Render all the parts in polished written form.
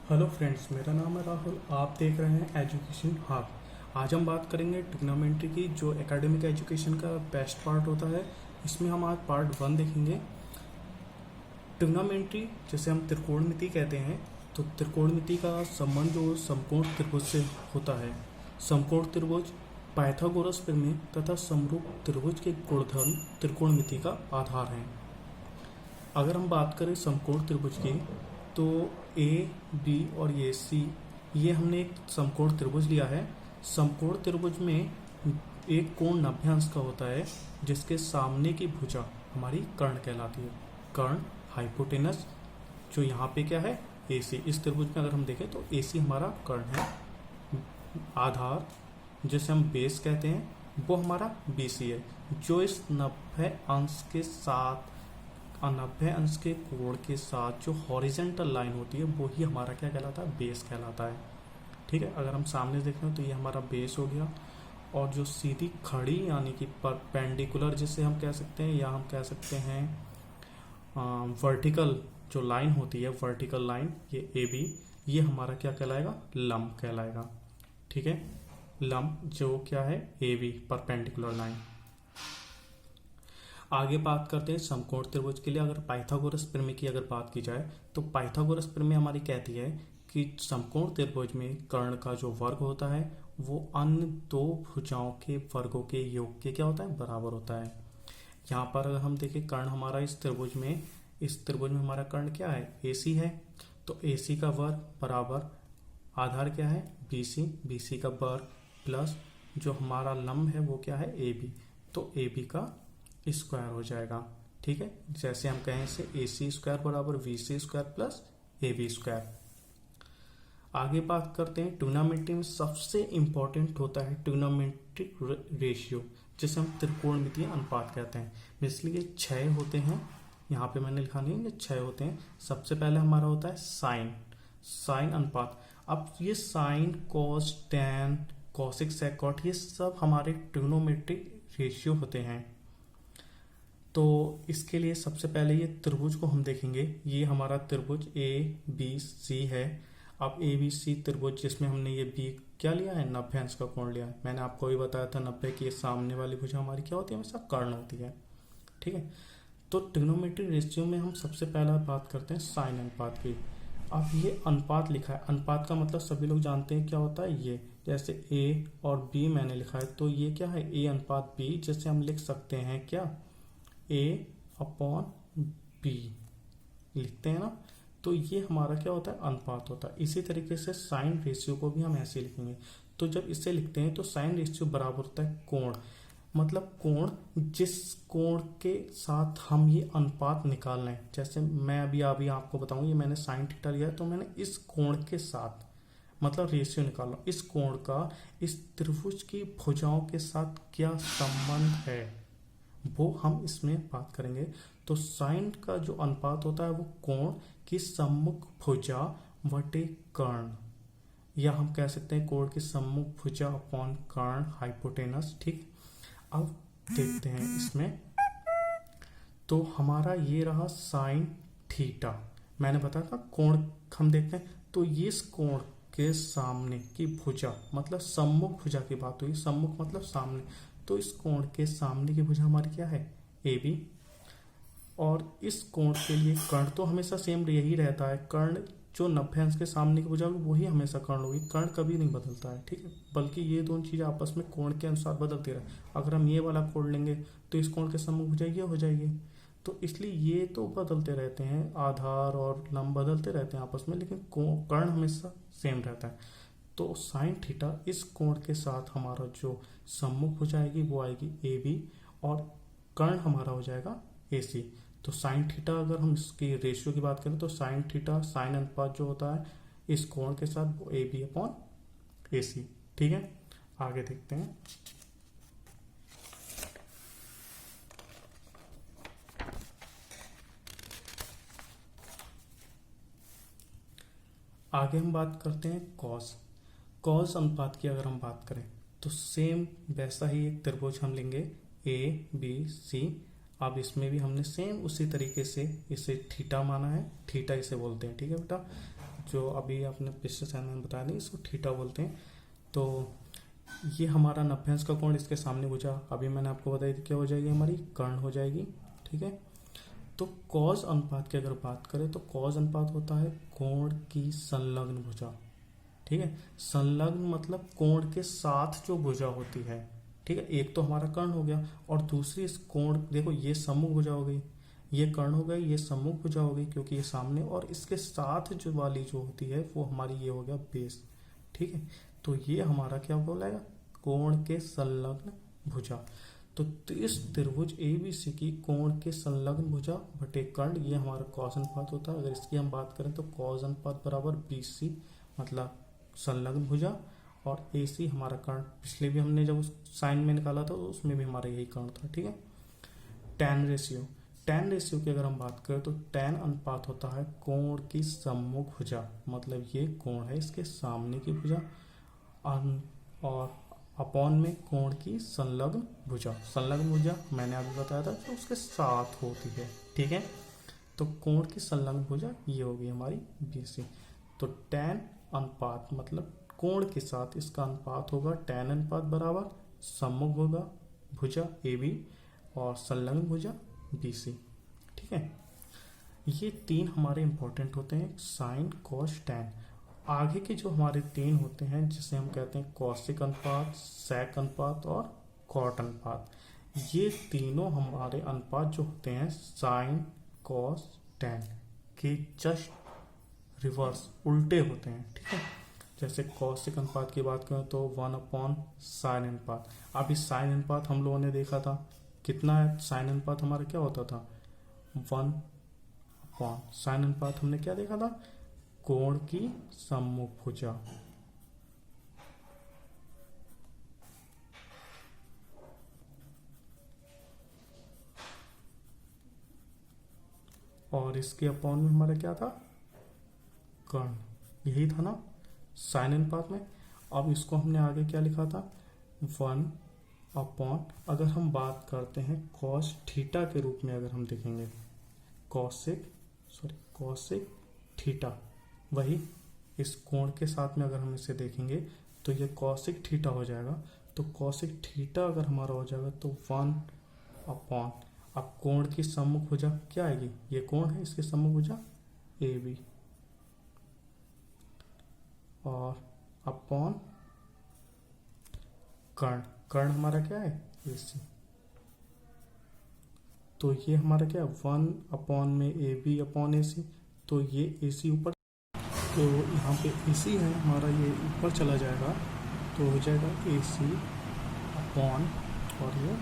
Hello friends, मेरा नाम है राहुल। आप देख रहे हैं एजुकेशन हब। आज हम बात करेंगे ट्रिग्नोमेट्री की, जो एकेडमिक एजुकेशन का बेस्ट पार्ट होता है। इसमें हम आज पार्ट 1 देखेंगे। ट्रिग्नोमेट्री जैसे हम त्रिकोणमिति कहते हैं, तो त्रिकोणमिति का संबंध जो समकोण त्रिभुज से होता है। समकोण त्रिभुज पाइथागोरस प्रमेय तथा समरूप त्रिभुज के गुणधर्म त्रिकोणमिति का आधार हैं। अगर हम बात करें समकोण त्रिभुज की, तो ए बी और ये सी, ये हमने एक समकोण त्रिभुज लिया है। समकोण त्रिभुज में एक कोण 90 अंश का होता है, जिसके सामने की भुजा हमारी कर्ण कहलाती है। कर्ण हाइपोटेनस, जो यहाँ पे क्या है, ए सी। इस त्रिभुज में अगर हम देखें तो ए सी हमारा कर्ण है। आधार जिसे हम बेस कहते हैं, वो हमारा बी सी है, जो इस 90 अंश के साथ 90 अंश के कोण के साथ जो हॉरिजेंटल लाइन होती है, वो ही हमारा क्या कहलाता है, बेस कहलाता है। ठीक है, अगर हम सामने देखें तो ये हमारा बेस हो गया। और जो सीधी खड़ी यानी कि परपेंडिकुलर जिसे हम कह सकते हैं, या हम कह सकते हैं वर्टिकल जो लाइन होती है, वर्टिकल लाइन, ये ए बी, ये हमारा क्या कहलाएगा, लंब कहलाएगा। ठीक है, लंब जो क्या है, ए बी परपेंडिकुलर लाइन। आगे बात करते हैं समकोण त्रिभुज के लिए। अगर पाइथागोरस प्रमेय की अगर बात की जाए, तो पाइथागोरस प्रमेय हमारी कहती है कि समकोण त्रिभुज में कर्ण का जो वर्ग होता है, वो अन्य दो भुजाओं के वर्गों के योग के क्या होता है, बराबर होता है। यहाँ पर अगर हम देखें, कर्ण हमारा इस त्रिभुज में हमारा कर्ण क्या है, AC है। तो AC का वर्ग बराबर आधार क्या है, BC का वर्ग प्लस जो हमारा लंब है वो क्या है, AB। तो AB का स्क्वायर हो जाएगा। ठीक है, जैसे हम कहें इसे AC स्क्वायर बराबर BC square plus AB square. आगे बात करते हैं, ट्रिग्नोमेट्री में सबसे इंपॉर्टेंट होता है ट्रिग्नोमेट्रिक रेशियो, जिसे हम त्रिकोणमितीय अनुपात कहते हैं। इसलिए 6 होते हैं, यहाँ पे मैंने लिखा नहीं है, 6 होते हैं। सबसे पहले हमारा होता है साइन अनुपात। अब ये sine, cos, tan, cosec, secant, ये सब हमारे ट्रिग्नोमेट्रिक रेशियो होते हैं। तो इसके लिए सबसे पहले ये त्रिभुज को हम देखेंगे। ये हमारा त्रिभुज ABC है। अब ABC त्रिभुज जिसमें हमने ये B क्या लिया है, 90 अंश का कोण लिया है। मैंने आपको भी बताया था 90 की सामने वाली भुजा हमारी क्या होती है, हमेशा कर्ण होती है। ठीक है, तो ट्रिग्नोमेट्रिक रेशियो में हम सबसे पहला बात करते हैं साइन अनुपात की। अब ये अनुपात लिखा है, अनुपात का मतलब सभी लोग जानते हैं क्या होता है। ये जैसे A और B मैंने लिखा है, तो ये क्या है, A अनुपात B, जैसे हम लिख सकते हैं क्या, A/B लिखते हैं ना। तो ये हमारा क्या होता है, अनुपात होता है। इसी तरीके से साइन रेशियो को भी हम ऐसे लिखेंगे। तो जब इसे लिखते हैं तो साइन रेशियो बराबर होता है कोण, मतलब कोण जिस कोण के साथ हम ये अनुपात निकाल रहे हैं। जैसे मैं अभी आपको बताऊं, ये मैंने साइन थीटा लिया है, तो मैंने इस कोण के साथ मतलब रेशियो निकाल रहा हूं। इस कोण का इस त्रिभुज की भुजाओं के साथ क्या संबंध है, वो हम इसमें बात करेंगे। तो साइन का जो अनुपात होता है, वो कोण की सम्मुख भुजा वटे कर्ण, या हम कह सकते हैं कोण की सम्मुख भुजा अपॉन कर्ण हाइपोटेनस। ठीक, अब देखते हैं इसमें। तो हमारा ये रहा साइन थीटा। मैंने बताया था कोण हम देखते हैं, तो ये इस कोण के सामने की भुजा मतलब सम्मुख भुजा की बात हुई, सम्मुख मतलब सामने, तो इस कोण के सामने की भुजा हमारी क्या है, AB। और इस कोण के लिए कर्ण तो हमेशा सेम यही रहता है, कर्ण जो 90 अंश के सामने की भुजा होगी वही हमेशा कर्ण होगी, कर्ण कभी नहीं बदलता है। ठीक है, बल्कि ये दोनों चीजें आपस में कोण के अनुसार बदलती रहे। अगर हम ये वाला कोण लेंगे तो इस कोण के सम्मुख भुजा ये हो जाएगी। तो इसलिए ये तो बदलते रहते हैं, आधार और लंब बदलते रहते हैं आपस में, लेकिन कर्ण हमेशा सेम रहता है। तो साइन थीटा इस कोण के साथ हमारा जो सम्मुख हो जाएगी वो आएगी AB, और कर्ण हमारा हो जाएगा AC। तो साइन थीटा, अगर हम इसकी रेशियो की बात करें, तो साइन थीटा, साइन अनुपात जो होता है इस कोण के साथ, वो AB/AC। ठीक है, आगे देखते हैं। आगे हम बात करते हैं कॉस अनुपात की। अगर हम बात करें तो सेम वैसा ही एक त्रिभुज हम लेंगे ABC। अब इसमें भी हमने सेम उसी तरीके से इसे थीटा माना है, थीटा इसे बोलते हैं। ठीक है बेटा, जो अभी आपने पिछले सेशन में बताया नहीं, इसको थीटा बोलते हैं। तो ये हमारा 90 अंश का कोण, इसके सामने भुजा अभी मैंने आपको बताई थी क्या हो जाएगी, हमारी कर्ण हो जाएगी। ठीक है, तो कॉस अनुपात की अगर बात करें तो कॉस अनुपात होता है कोण की संलग्न भुजा। ठीक है, संलग्न मतलब कोण के साथ जो भुजा होती है। ठीक है, एक तो हमारा कर्ण हो गया और दूसरी इस कोण, देखो ये सम्मुख भुजा हो गई, ये कर्ण हो गई, ये सम्मुख भुजा हो गई क्योंकि ये सामने, और इसके साथ जो वाली जो होती है वो हमारी ये हो गया बेस। ठीक है, तो ये हमारा क्या बोलेगा, कोण के संलग्न भुजा। तो इस त्रिभुज ABC की कोण के संलग्न भुजा बटे कर्ण, ये हमारा कॉस अनुपात होता है। अगर इसकी हम बात करें तो कॉस अनुपात बराबर BC मतलब संलग्न भुजा, और AC हमारा कर्ण। पिछले भी हमने जब उस साइन में निकाला था उसमें भी हमारा यही कर्ण था। ठीक है, tan रेशियो, tan रेशियो की अगर हम बात करें तो tan अनुपात होता है कोण की सम्मुख भुजा, मतलब ये कोण है इसके सामने की भुजा, और अपॉन में कोण की संलग्न भुजा। संलग्न भुजा मैंने अभी बताया था जो उसके साथ होती है। ठीक है, तो कोण की संलग्न भुजा ये होगी हमारी BC। तो tan अनुपात मतलब कोण के साथ इसका अनुपात होगा tan अनुपात बराबर सम्मुख भुजा AB और संलग्न भुजा BC। ठीक है, ये तीन हमारे इंपॉर्टेंट होते हैं, साइन कॉस टैन। आगे के जो हमारे तीन होते हैं जिसे हम कहते हैं कौशिक अनुपात, सेक अनुपात और कॉट अनुपात, ये तीनों हमारे अनुपात जो होते हैं साइन कॉस टैन के जस्ट रिवर्स, उल्टे होते हैं। ठीक है, जैसे कौशिक अनुपात की बात करें तो 1/साइन अनुपात। अब इस साइन अनुपात हम लोगों ने देखा था कितना है, साइन अनुपात हमारा क्या होता था 1/, साइन अनुपात हमने क्या देखा था, कोण की सम्मुख भुजा। और इसके अपॉन में हमारा क्या था, कर्ण, यही था ना साइन अनुपात में। अब इसको हमने आगे क्या लिखा था 1/, अगर हम बात करते हैं कॉस थीटा के रूप में, अगर हम देखेंगे कॉसेक थीटा, वही इस कोण के साथ में अगर हम इसे देखेंगे तो ये कॉसेक थीटा हो जाएगा। तो कॉसेक थीटा अगर हमारा हो जाएगा तो 1/, अब कोण की सम्मुख भुजा क्या आएगी, ये कोण है इसके सम्मुख भुजा AB, और अपॉन कर्ण, कर्ण हमारा क्या है AC। तो ये हमारा क्या 1/में AB/AC, तो ये AC ऊपर, तो यहाँ पे AC है हमारा, ये ऊपर चला जाएगा तो हो जाएगा AC अपॉन और ये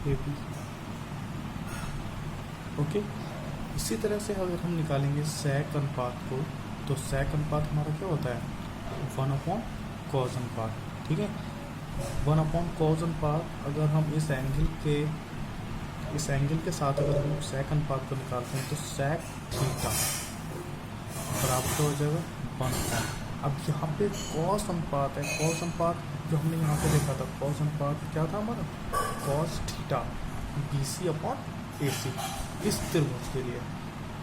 AB। ओके, इसी तरह से अगर हम निकालेंगे सेक अनुपात को, तो सेक अनुपात हमारा क्या होता है 1/कॉस अनुपात। ठीक है, 1/कॉस अनुपात, अगर हम इस एंगल के साथ अगर हम सेक अनुपात को निकालते हैं तो सेक थीटा बराबर हो जाएगा 1/। अब यहाँ पे कॉस अनुपात है, कॉस अनुपात जो हमने यहाँ पे देखा था, कॉस अनुपात क्या था हमारा कॉस थीटा BC/AC इस त्रिभुज के लिए।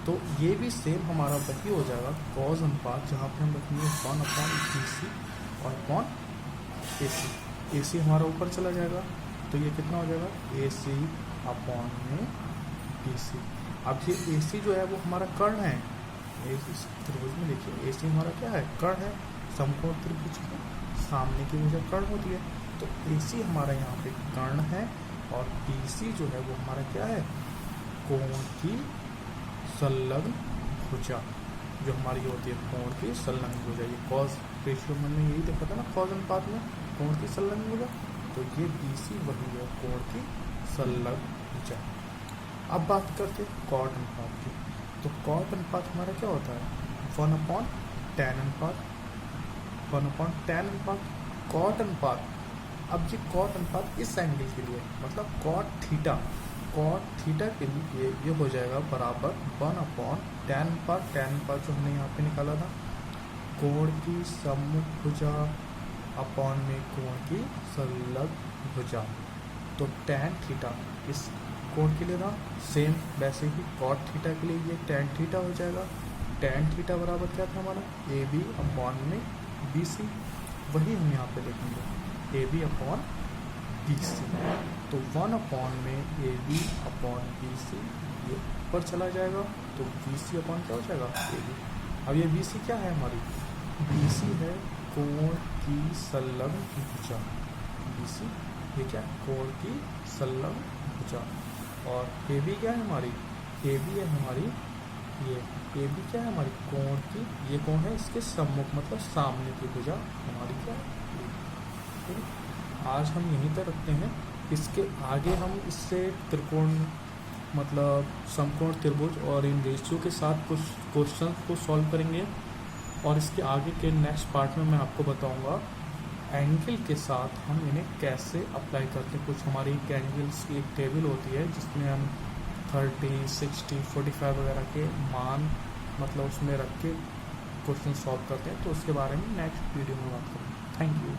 तो ये भी सेम हमारा वही हो जाएगा कॉस अनुपात, जहाँ पे हम रखेंगे 1/BC और अपॉन AC। AC हमारा ऊपर चला जाएगा तो ये कितना हो जाएगा AC अपॉन में BC। अब ये AC जो है वो हमारा कर्ण है, इस त्रिभुज में देखिए AC हमारा क्या है, कर्ण है, समकोण त्रिभुज के सामने की भुजा कर्ण होती है। तो AC हमारा यहाँ पे कर्ण है और BC जो है वो हमारा क्या है, कोण की संलग्न भुजा, जो हमारी होती है कोण की संलग्न भुजा। ये कॉस रेशियो में यही देखा था ना, कॉस अनुपात में कोण की संलग्न भुजा, तो ये BC वही है कोण की संलग्न भुजा। अब बात करते हैं कॉट अनुपात की। तो कॉट अनुपात हमारा क्या होता है 1/tan अनुपात, 1/tan अनुपात, कॉट अनुपात। अब ये कॉट अनुपात इस एंगल के लिए मतलब कॉट थीटा के लिए ये हो जाएगा बराबर 1/tan अनुपात, tan अनुपात जो हमने यहाँ पे निकाला था कोण की सम्मुख भुजा अपॉन में कोण की संलग्न भुजा। तो tan थीटा इस कोण के लिए था, सेम वैसे ही कॉट थीटा के लिए ये tan थीटा हो जाएगा tan थीटा बराबर क्या था हमारा, ए बी अपॉन में बी सी, वही हम यहाँ पे लिखेंगे A B upon B C. तो 1 अपॉन में A B upon B C ये ऊपर चला जाएगा, तो बी सी अपॉन क्या हो जाएगा ए बी। अब ये बी सी क्या है हमारी, बी सी है कोण की संलग्न भुजा, बी सी ये क्या कोण की संलग्न भुजा। और ए बी क्या है हमारी, ए बी है हमारी ये ए बी क्या है हमारी कोण की, ये कोण है इसके सम्मुख मतलब सामने की भुजा हमारी क्या है। ठीक है, आज हम यहीं तक रखते हैं। इसके आगे हम इससे त्रिकोण मतलब समकोण त्रिभुज और इन रेशियो के साथ कुछ क्वेश्चन को सॉल्व करेंगे, और इसके आगे के नेक्स्ट पार्ट में मैं आपको बताऊंगा एंगल के साथ हम इन्हें कैसे अप्लाई करते हैं। कुछ हमारी एंगल्स की एक टेबल होती है जिसमें हम 30, 60, 45 वगैरह के मान मतलब उसमें रख के क्वेश्चन सॉल्व करते हैं, तो उसके बारे में नेक्स्ट वीडियो में बात करेंगे। Thank you.